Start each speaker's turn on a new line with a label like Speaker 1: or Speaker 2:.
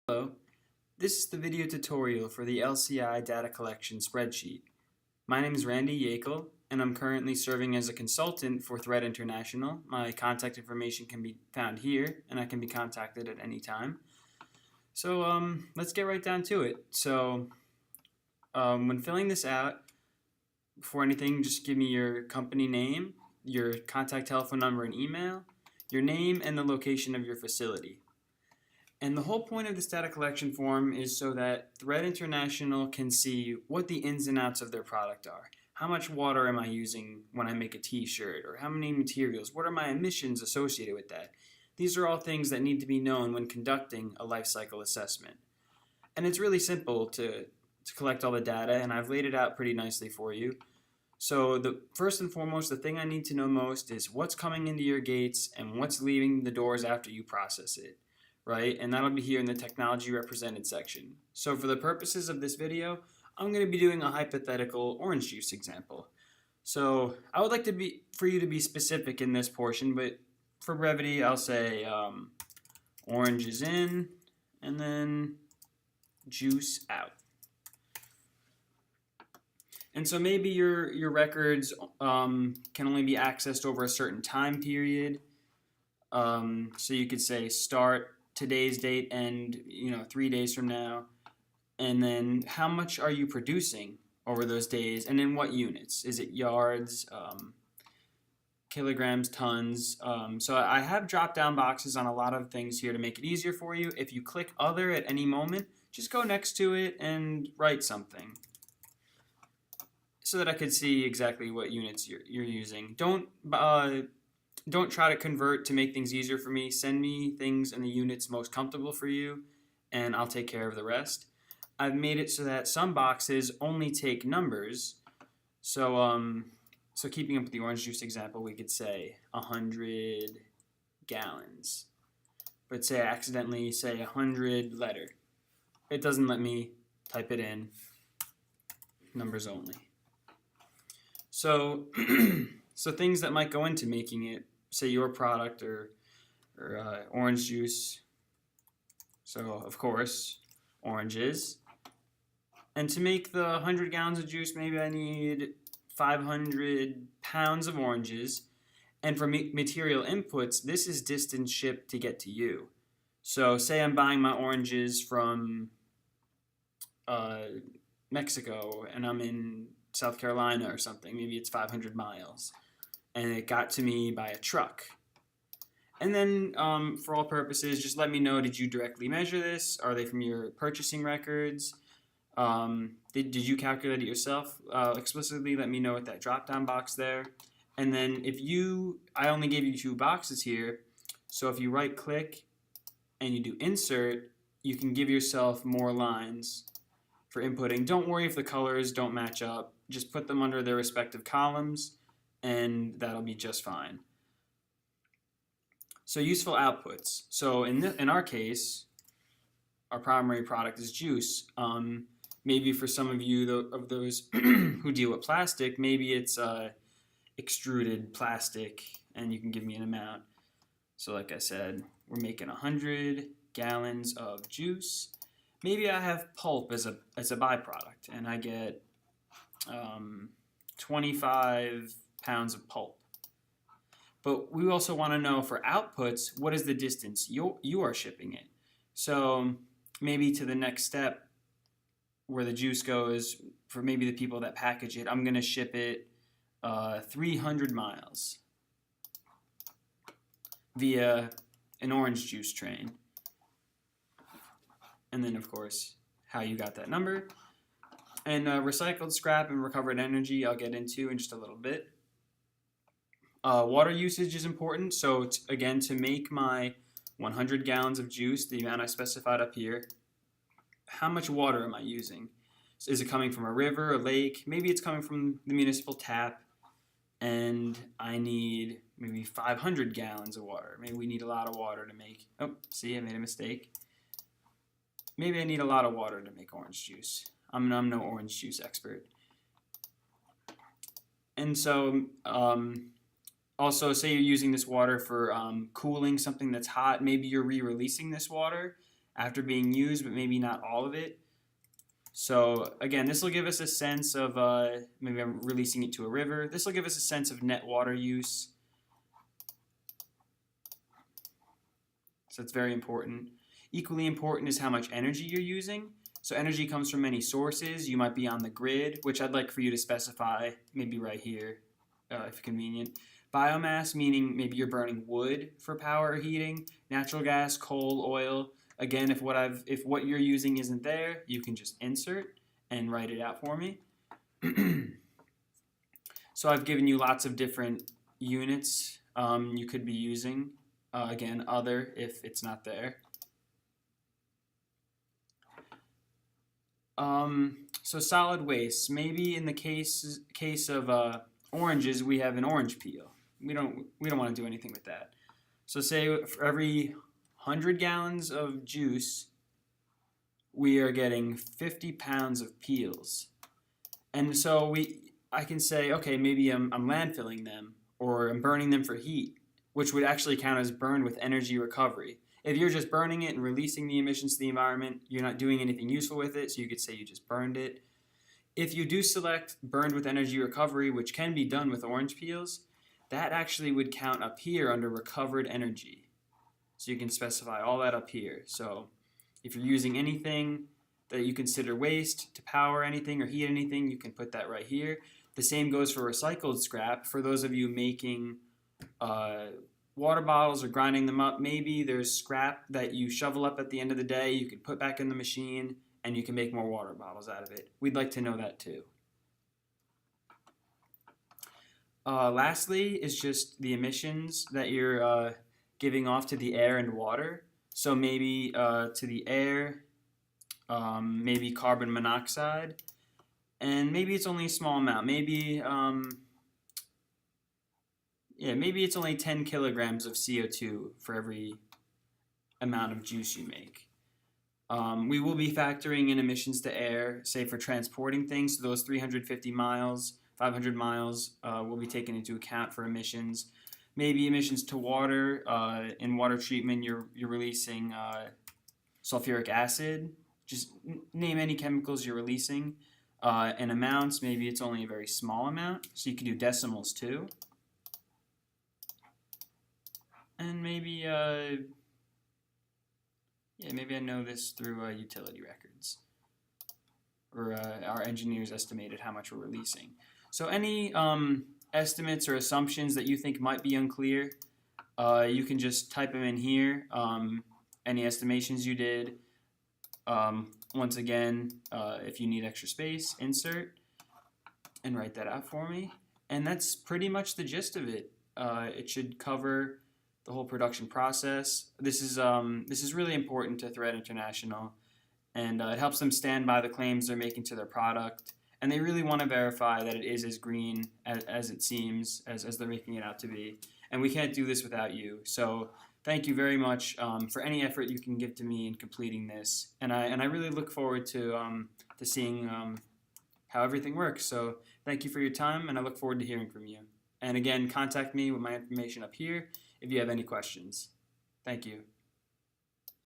Speaker 1: Hello, this is the video tutorial for the LCI data collection spreadsheet. My name is Randy Yakel, and I'm currently serving as a consultant for Thread International. My contact information can be found here, and I can be contacted at any time. So let's get right down to it. When filling this out, before anything, just give me your company name, your contact telephone number and email, your name, and the location of your facility. And the whole point of this data collection form is so that Thread International can see what the ins and outs of their product are. How much water am I using when I make a t-shirt? Or how many materials? What are my emissions associated with that? These are all things that need to be known when conducting a life cycle assessment. And it's really simple to collect all the data, and I've laid it out pretty nicely for you. So first and foremost, the thing I need to know most is what's coming into your gates and what's leaving the doors after you process it. Right? And that'll be here in the technology represented section. So for the purposes of this video, I'm going to be doing a hypothetical orange juice example. So I would like for you to be specific in this portion, but for brevity, I'll say orange is in and then juice out. And so maybe your records can only be accessed over a certain time period. So you could say start today's date and 3 days from now, and then how much are you producing over those days, and in what units? Is it yards, kilograms, tons? So I have drop down boxes on a lot of things here to make it easier for you. If you click other at any moment, just go next to it and write something so that I could see exactly what units you're using. Don't try to convert to make things easier for me. Send me things in the units most comfortable for you, and I'll take care of the rest. I've made it so that some boxes only take numbers. So keeping up with the orange juice example, we could say 100 gallons. But say I accidentally say 100 letter. It doesn't let me type it in. Numbers only. So things that might go into making it, say your product or orange juice. So of course, oranges. And to make the 100 gallons of juice, maybe I need 500 pounds of oranges. And for material inputs, this is distance shipped to get to you. So say I'm buying my oranges from Mexico and I'm in South Carolina or something. Maybe it's 500 miles. And it got to me by a truck. And then for all purposes, just let me know, did you directly measure this? Are they from your purchasing records? Did you calculate it yourself? Explicitly let me know with that drop down box there. And then I only gave you 2 boxes here, so if you right click and you do insert, you can give yourself more lines for inputting. Don't worry if the colors don't match up. Just put them under their respective columns, and that'll be just fine. So useful outputs. So in our case, our primary product is juice. Maybe for some of you of those who deal with plastic, maybe it's extruded plastic, and you can give me an amount. So like I said, we're making 100 gallons of juice. Maybe I have pulp as a byproduct, and I get 25 pounds of pulp. But we also want to know for outputs, what is the distance you are shipping it. So maybe to the next step where the juice goes, for maybe the people that package it, I'm going to ship it 300 miles via an orange juice train. And then, of course, how you got that number. And recycled scrap and recovered energy I'll get into in just a little bit. Water usage is important. So again, to make my 100 gallons of juice, the amount I specified up here, how much water am I using? So is it coming from a river, a lake? Maybe it's coming from the municipal tap, and I need maybe 500 gallons of water. Maybe we need a lot of water to make, oh, see, I made a mistake. Maybe I need a lot of water to make orange juice. I'm no orange juice expert. And so also, say you're using this water for cooling something that's hot. Maybe you're re-releasing this water after being used, but maybe not all of it. So again, this will give us a sense of maybe I'm releasing it to a river. This will give us a sense of net water use. So it's very important. Equally important is how much energy you're using. So energy comes from many sources. You might be on the grid, which I'd like for you to specify maybe right here, if convenient. Biomass, meaning maybe you're burning wood for power or heating. Natural gas, coal, oil. Again, if what you're using isn't there, you can just insert and write it out for me. So I've given you lots of different units you could be using. Again, other if it's not there. So solid waste. Maybe in the case of oranges, we have an orange peel. We don't want to do anything with that. So say for every 100 gallons of juice, we are getting 50 pounds of peels. And so I can say, okay, maybe I'm landfilling them or I'm burning them for heat, which would actually count as burned with energy recovery. If you're just burning it and releasing the emissions to the environment, you're not doing anything useful with it, so you could say you just burned it. If you do select burned with energy recovery, which can be done with orange peels, that actually would count up here under recovered energy. So you can specify all that up here. So if you're using anything that you consider waste to power anything or heat anything, you can put that right here. The same goes for recycled scrap. For those of you making water bottles or grinding them up, maybe there's scrap that you shovel up at the end of the day, you can put back in the machine, and you can make more water bottles out of it. We'd like to know that too. Lastly is just the emissions that you're giving off to the air and water. So maybe to the air, maybe carbon monoxide, and maybe it's only a small amount. Maybe maybe it's only 10 kilograms of CO2 for every amount of juice you make. We will be factoring in emissions to air, say for transporting things. So those 350 miles, 500 miles will be taken into account for emissions. Maybe emissions to water. In water treatment, you're releasing sulfuric acid. Just name any chemicals you're releasing. And amounts, maybe it's only a very small amount. So you can do decimals too. And maybe, maybe I know this through utility records. Or our engineers estimated how much we're releasing. So any estimates or assumptions that you think might be unclear, you can just type them in here. Any estimations you did. Once again, if you need extra space, insert and write that out for me. And that's pretty much the gist of it. It should cover the whole production process. This is really important to Thread International, and it helps them stand by the claims they're making to their product. And they really want to verify that it is as green as it seems, as they're making it out to be. And we can't do this without you. So thank you very much for any effort you can give to me in completing this. And I really look forward to seeing how everything works. So thank you for your time, and I look forward to hearing from you. And again, contact me with my information up here if you have any questions. Thank you.